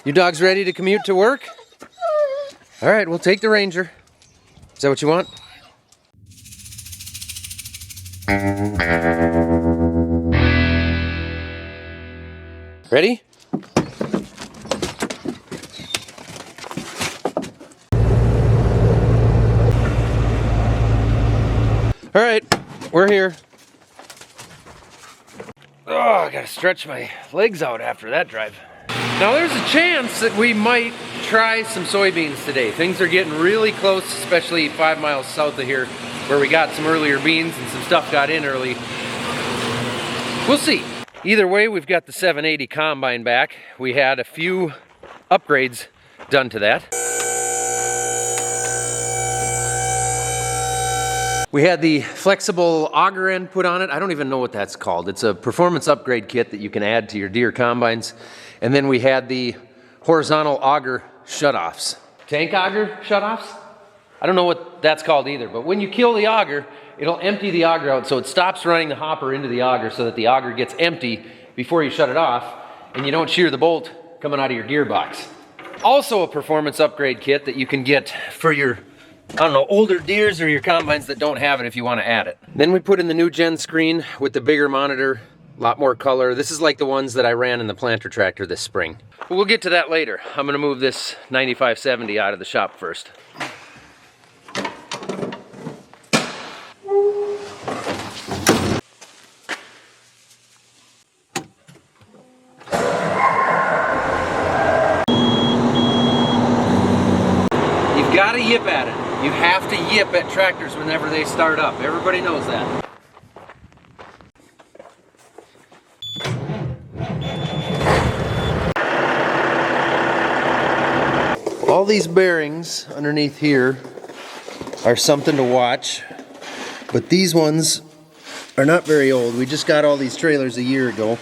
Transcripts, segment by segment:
You dogs ready to commute to work? All right, we'll take the Ranger. Is that what you want? Ready? All right, we're here. Oh, I gotta stretch my legs out after that drive. Now there's a chance that we might try some soybeans today. Things are getting really close, especially 5 miles south of here, where we got some earlier beans and some stuff got in early. We'll see. Either way, we've got the 780 combine back. We had a few upgrades done to that. We had the flexible auger end put on it. I don't even know what that's called. It's a performance upgrade kit that you can add to your Deere combines. And then we had the horizontal auger shutoffs. Tank auger shutoffs? I don't know what that's called either, but when you kill the auger, it'll empty the auger out, so it stops running the hopper into the auger so that the auger gets empty before you shut it off, and you don't shear the bolt coming out of your gearbox. Also a performance upgrade kit that you can get for your, I don't know, older Deeres or your combines that don't have it if you want to add it. Then we put in the new gen screen with the bigger monitor, a lot more color. This is like the ones that I ran in the planter tractor this spring. But we'll get to that later. I'm gonna move this 9570 out of the shop first. You've gotta yip at it. You have to yip at tractors whenever they start up. Everybody knows that. All these bearings underneath here are something to watch, but these ones are not very old. We just got all these trailers a year ago.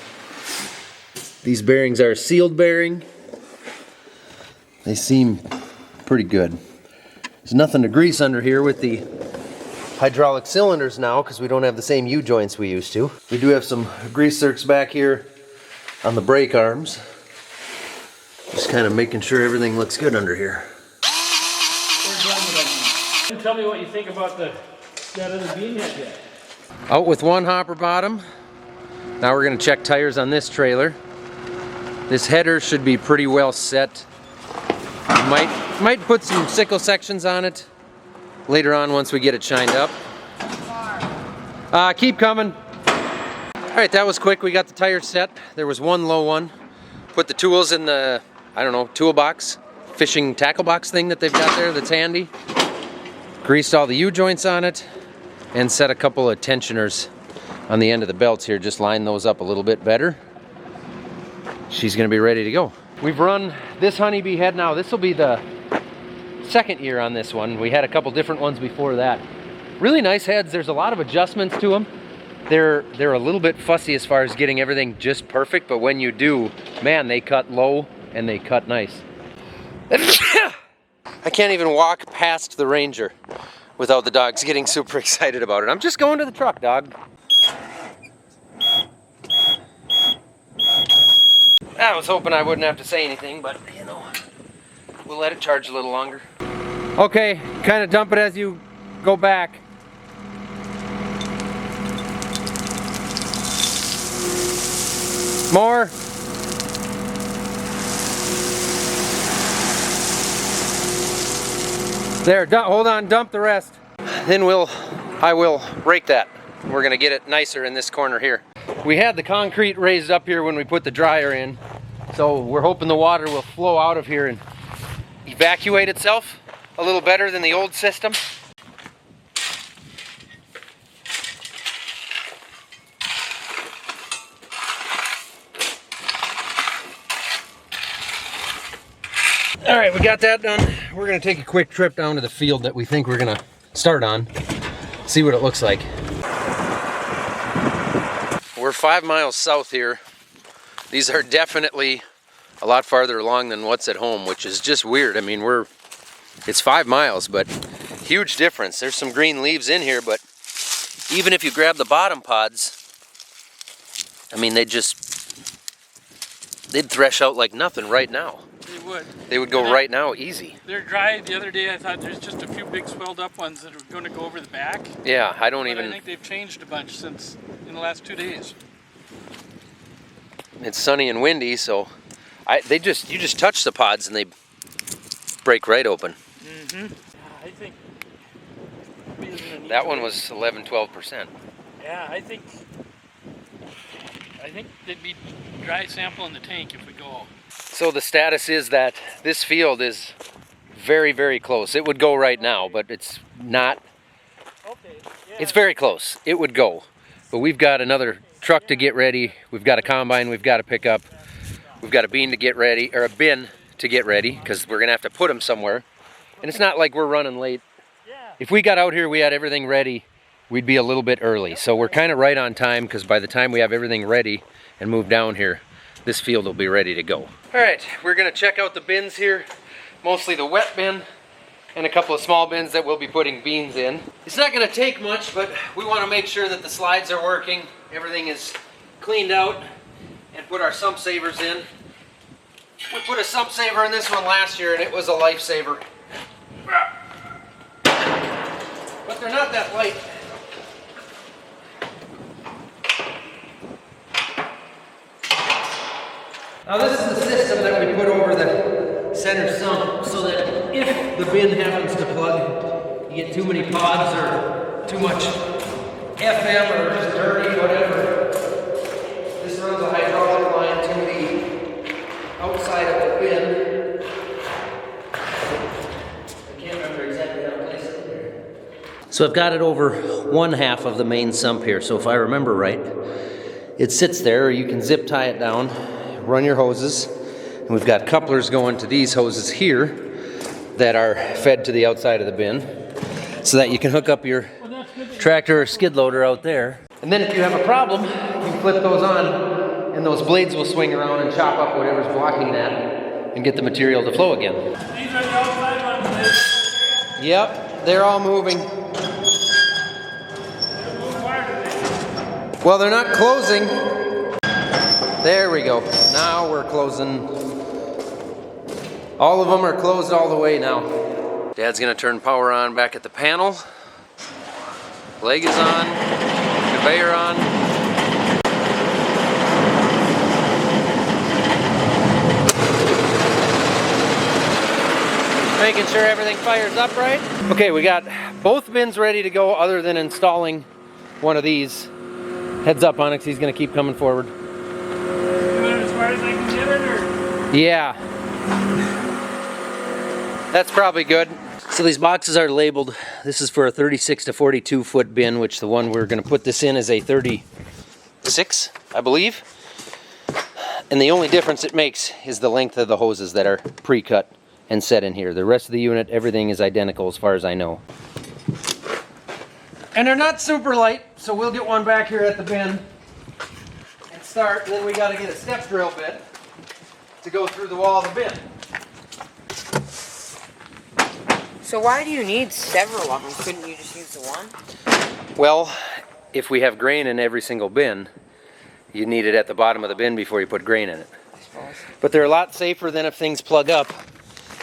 These bearings are a sealed bearing. They seem pretty good. There's nothing to grease under here with the hydraulic cylinders now because we don't have the same U-joints we used to. We do have some grease zerks back here on the brake arms. Just kind of making sure everything looks good under here. Tell me what you think about that other bean head yet. Out with one hopper bottom. Now we're going to check tires on this trailer. This header should be pretty well set. Might put some sickle sections on it later on once we get it shined up. Keep coming. All right, that was quick. We got the tires set. There was one low one. Put the tools in the, I don't know, toolbox, fishing tackle box thing that they've got there that's handy. Greased all the U-joints on it and set a couple of tensioners on the end of the belts here. Just line those up a little bit better. She's gonna be ready to go. We've run this honeybee head now. This will be the second year on this one. We had a couple different ones before that. Really nice heads. There's a lot of adjustments to them. They're a little bit fussy as far as getting everything just perfect, but when you do, man, they cut low and they cut nice. I can't even walk past the Ranger without the dogs getting super excited about it. I'm just going to the truck, dog. I was hoping I wouldn't have to say anything, but you know, we'll let it charge a little longer. Okay, kind of dump it as you go back. More. There, hold on, dump the rest. Then I will rake that. We're gonna get it nicer in this corner here. We had the concrete raised up here when we put the dryer in, so we're hoping the water will flow out of here and evacuate itself a little better than the old system. All right, we got that done. We're gonna take a quick trip down to the field that we think we're gonna start on, see what it looks like. We're 5 miles south here. These are definitely a lot farther along than what's at home, which is just weird. I mean, it's 5 miles, but huge difference. There's some green leaves in here, but even if you grab the bottom pods, I mean, they'd thresh out like nothing right now. would. They would go right now easy. They're dry. The other day I thought there's just a few big swelled up ones that are going to go over the back. Yeah, I think they've changed a bunch since in the last 2 days. It's sunny and windy, so you just touch the pods and they break right open. I think That one was 11-12%. Yeah, I think they'd be dry sample in the tank if we go. So the status is that this field is very, very close. It would go right now, but it's not. Okay. Yeah. It's very close. It would go. But we've got another truck to get ready. We've got a combine we've got to pick up. We've got a bean to get ready, or a bin to get ready, because we're going to have to put them somewhere. And it's not like we're running late. If we got out here, we had everything ready, we'd be a little bit early. So we're kind of right on time, because by the time we have everything ready and move down here, this field will be ready to go. All right, we're going to check out the bins here. Mostly the wet bin and a couple of small bins that we'll be putting beans in. It's not going to take much, but we want to make sure that the slides are working, everything is cleaned out, and put our sump savers in. We put a sump saver in this one last year and it was a lifesaver. But they're not that light. Now this is the system that we put over the center sump so that if the bin happens to plug, you get too many pods or too much FM or just dirty, whatever, this runs a hydraulic line to the outside of the bin. I can't remember exactly how to place it there. So I've got it over one half of the main sump here, so if I remember right, it sits there, or you can zip tie it down, run your hoses, and we've got couplers going to these hoses here that are fed to the outside of the bin so that you can hook up your tractor or skid loader out there. And then if you have a problem, you flip those on and those blades will swing around and chop up whatever's blocking that and get the material to flow again. These are the outside ones. Yep, they're all moving. Well, they're not closing. There we go. Now we're closing. All of them are closed all the way now. Dad's gonna turn power on back at the panel. Leg is on, conveyor on. Making sure everything fires up right. Okay, we got both bins ready to go other than installing one of these. Heads up, Onyx, he's gonna keep coming forward. Doing it as far as I can get it, or? Yeah. That's probably good. So these boxes are labeled. This is for a 36 to 42 foot bin, which the one we're gonna put this in is a 36, I believe. And the only difference it makes is the length of the hoses that are pre-cut and set in here. The rest of the unit, everything is identical as far as I know. And they're not super light, so we'll get one back here at the bin and start. Then we gotta get a step drill bit to go through the wall of the bin. So why do you need several of them? Couldn't you just use the one? Well, if we have grain in every single bin, you need it at the bottom of the bin before you put grain in it. I suppose. But they're a lot safer than if things plug up.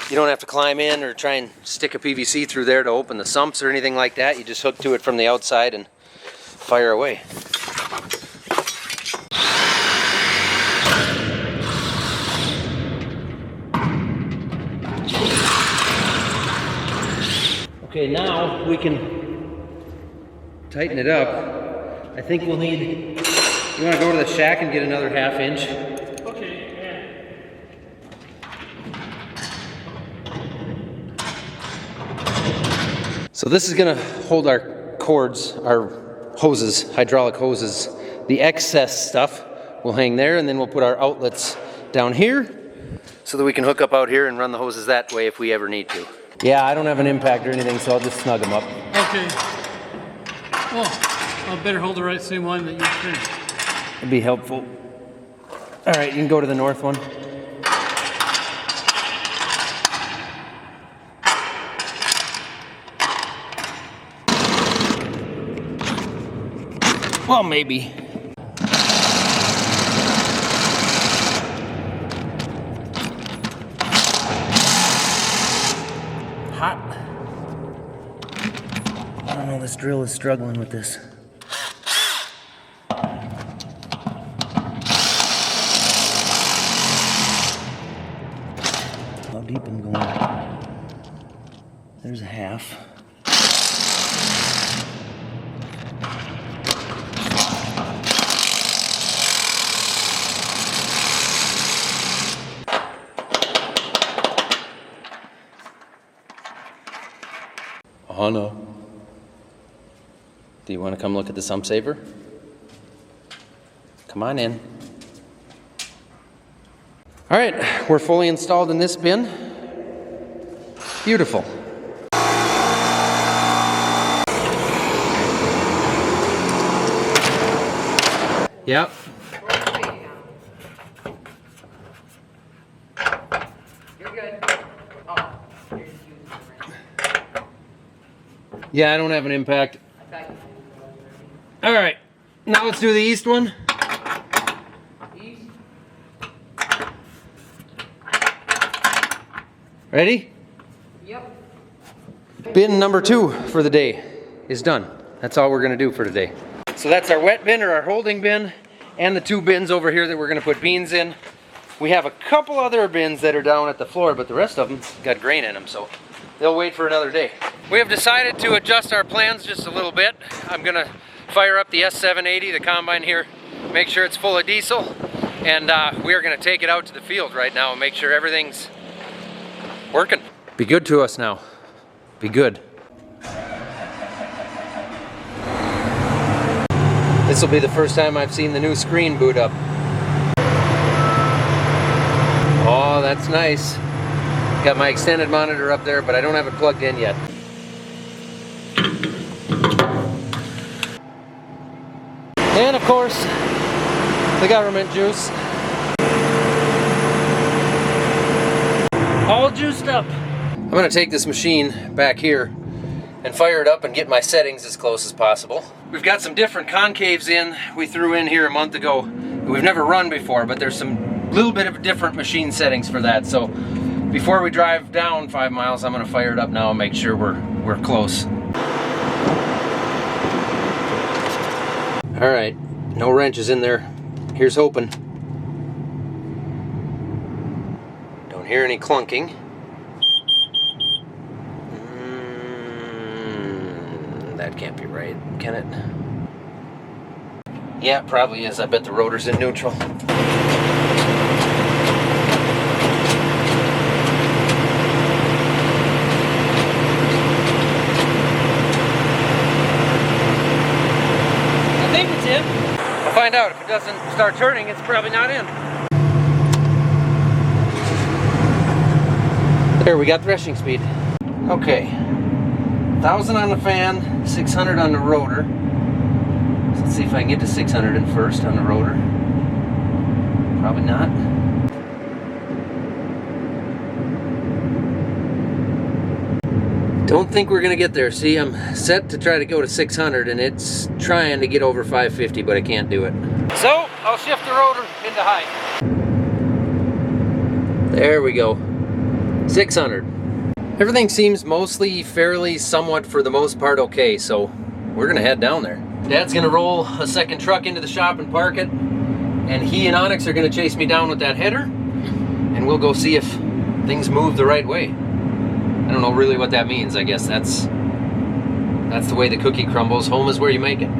You don't have to climb in or try and stick a PVC through there to open the sumps or anything like that. You just hook to it from the outside and fire away. Okay, now we can tighten it up. I think we'll need, you want to go to the shack and get another ½ inch? Okay, yeah. So this is going to hold our cords, our hoses, hydraulic hoses. The excess stuff will hang there, and then we'll put our outlets down here so that we can hook up out here and run the hoses that way if we ever need to. Yeah, I don't have an impact or anything, so I'll just snug them up. Okay. Oh, I'll better hold the right same one that you finished. It'd be helpful. All right, you can go to the north one. Well, maybe. hot. I don't know, this drill is struggling with this. How deep I'm going? There's a half. Oh no. Do you want to come look at the sump saver? Come on in. All right, we're fully installed in this bin. Beautiful. Yep. You're good. Oh, you're just using it. Yeah, I don't have an impact. All right, now let's do the east one. East. Ready? Yep. Bin number 2 for the day is done. That's all we're gonna do for today. So that's our wet bin or our holding bin and the 2 bins over here that we're gonna put beans in. We have a couple other bins that are down at the floor, but the rest of them got grain in them, so they'll wait for another day. We have decided to adjust our plans just a little bit. I'm gonna fire up the S780, the combine here, make sure it's full of diesel, and we're gonna take it out to the field right now and make sure everything's working. Be good to us now. Be good. This will be the first time I've seen the new screen boot up. Oh, that's nice. Got my extended monitor up there, but I don't have it plugged in yet. And of course, the government juice. All juiced up. I'm gonna take this machine back here and fire it up and get my settings as close as possible. We've got some different concaves in. We threw in here a month ago. We've never run before, but there's some little bit of different machine settings for that. So before we drive down 5 miles, I'm gonna fire it up now and make sure we're close. All right, no wrenches in there. Here's hoping. Don't hear any clunking. That can't be right, can it? Yeah, it probably is. I bet the rotor's in neutral. I'll find out. If it doesn't start turning, it's probably not in. There, we got threshing speed. Okay. 1,000 on the fan, 600 on the rotor. So let's see if I can get to 600 in first on the rotor. Probably not. Don't think we're gonna get there. See, I'm set to try to go to 600 and it's trying to get over 550, but I can't do it. So, I'll shift the rotor into high. There we go. 600. Everything seems mostly, fairly, somewhat, for the most part, okay, so we're gonna head down there. Dad's gonna roll a second truck into the shop and park it, and he and Onyx are gonna chase me down with that header, and we'll go see if things move the right way. I don't know really what that means. I guess that's the way the cookie crumbles. Home is where you make it.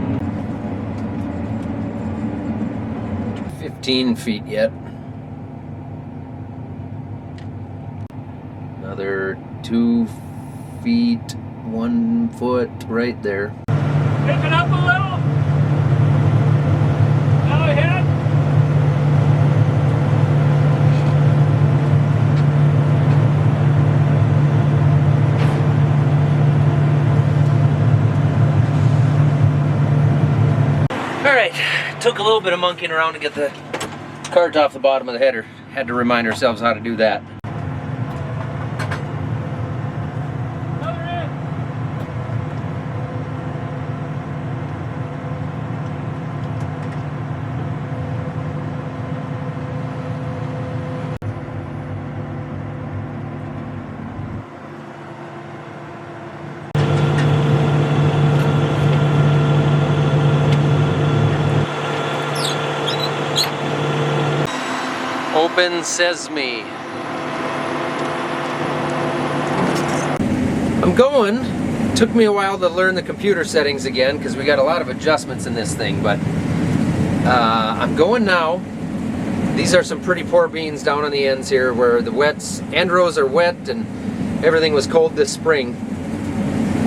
15 feet yet. Another 2 feet, 1 foot right there. Pick it up a little. Now ahead. All right, took a little bit of monkeying around to get the cart off the bottom of the header. Had to remind ourselves how to do that. Robin Sesame. I'm going. Took me a while to learn the computer settings again because we got a lot of adjustments in this thing, but I'm going now. These are some pretty poor beans down on the ends here where the wets and rows are wet and everything was cold this spring.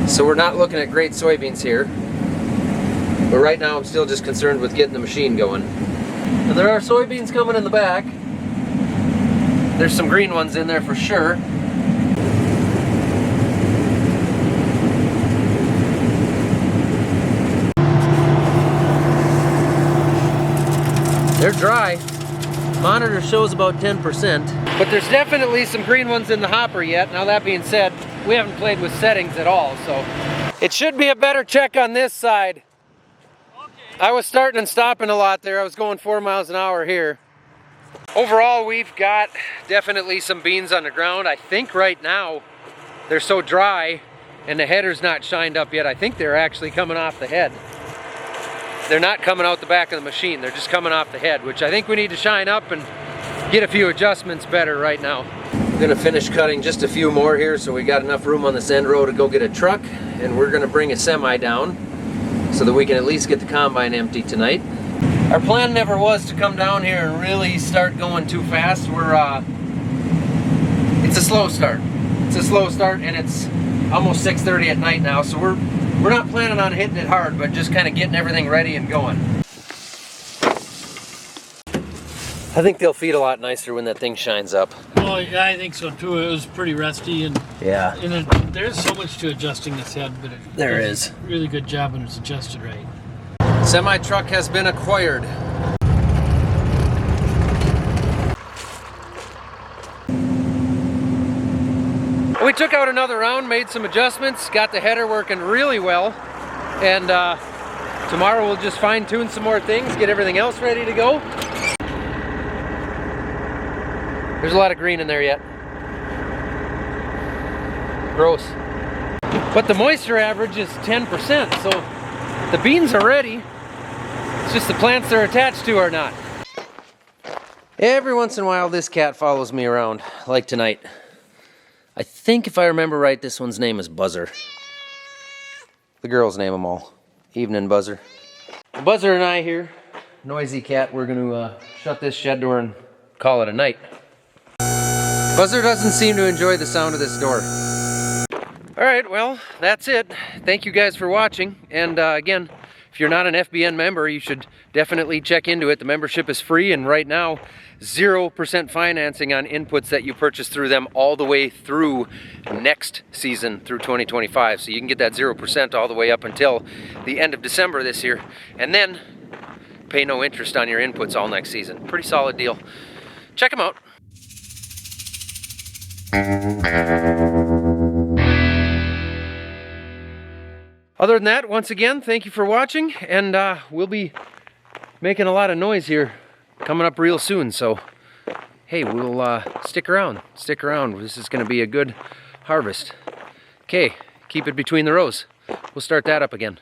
So we're not looking at great soybeans here. But right now I'm still just concerned with getting the machine going. And there are soybeans coming in the back. There's some green ones in there for sure. They're dry. Monitor shows about 10%. But there's definitely some green ones in the hopper yet. Now that being said, we haven't played with settings at all, so it should be a better check on this side. Okay. I was starting and stopping a lot there. I was going 4 miles an hour here. Overall, we've got definitely some beans on the ground. I think right now they're so dry and the header's not shined up yet. I think they're actually coming off the head. They're not coming out the back of the machine. They're just coming off the head, which I think we need to shine up and get a few adjustments better right now. I'm gonna finish cutting just a few more here so we got enough room on this end row to go get a truck, and we're gonna bring a semi down so that we can at least get the combine empty tonight. Our plan never was to come down here and really start going too fast. It's a slow start. It's a slow start and it's almost 6:30 at night now, so we're not planning on hitting it hard, but just kind of getting everything ready and going. I think they'll feed a lot nicer when that thing shines up. Oh, yeah, I think so too. It was pretty rusty, and yeah, there's so much to adjusting this head, but there is a really good job when it's adjusted right. Semi truck has been acquired. We took out another round, made some adjustments, got the header working really well, and tomorrow we'll just fine tune some more things, get everything else ready to go. There's a lot of green in there yet. Gross. But the moisture average is 10%, so the beans are ready. It's just the plants they're attached to are not. Every once in a while this cat follows me around, like tonight. I think if I remember right, this one's name is Buzzer. The girls name them all. Evening Buzzer. Buzzer and I here, noisy cat, we're gonna shut this shed door and call it a night. Buzzer doesn't seem to enjoy the sound of this door. Alright, well, that's it. Thank you guys for watching. And again, if you're not an FBN member, you should definitely check into it. The membership is free, and right now, 0% financing on inputs that you purchase through them all the way through next season, through 2025. So you can get that 0% all the way up until the end of December this year, and then pay no interest on your inputs all next season. Pretty solid deal. Check them out. Other than that, once again, thank you for watching, and we'll be making a lot of noise here coming up real soon, so hey, we'll stick around. This is going to be a good harvest. Okay, keep it between the rows. We'll start that up again.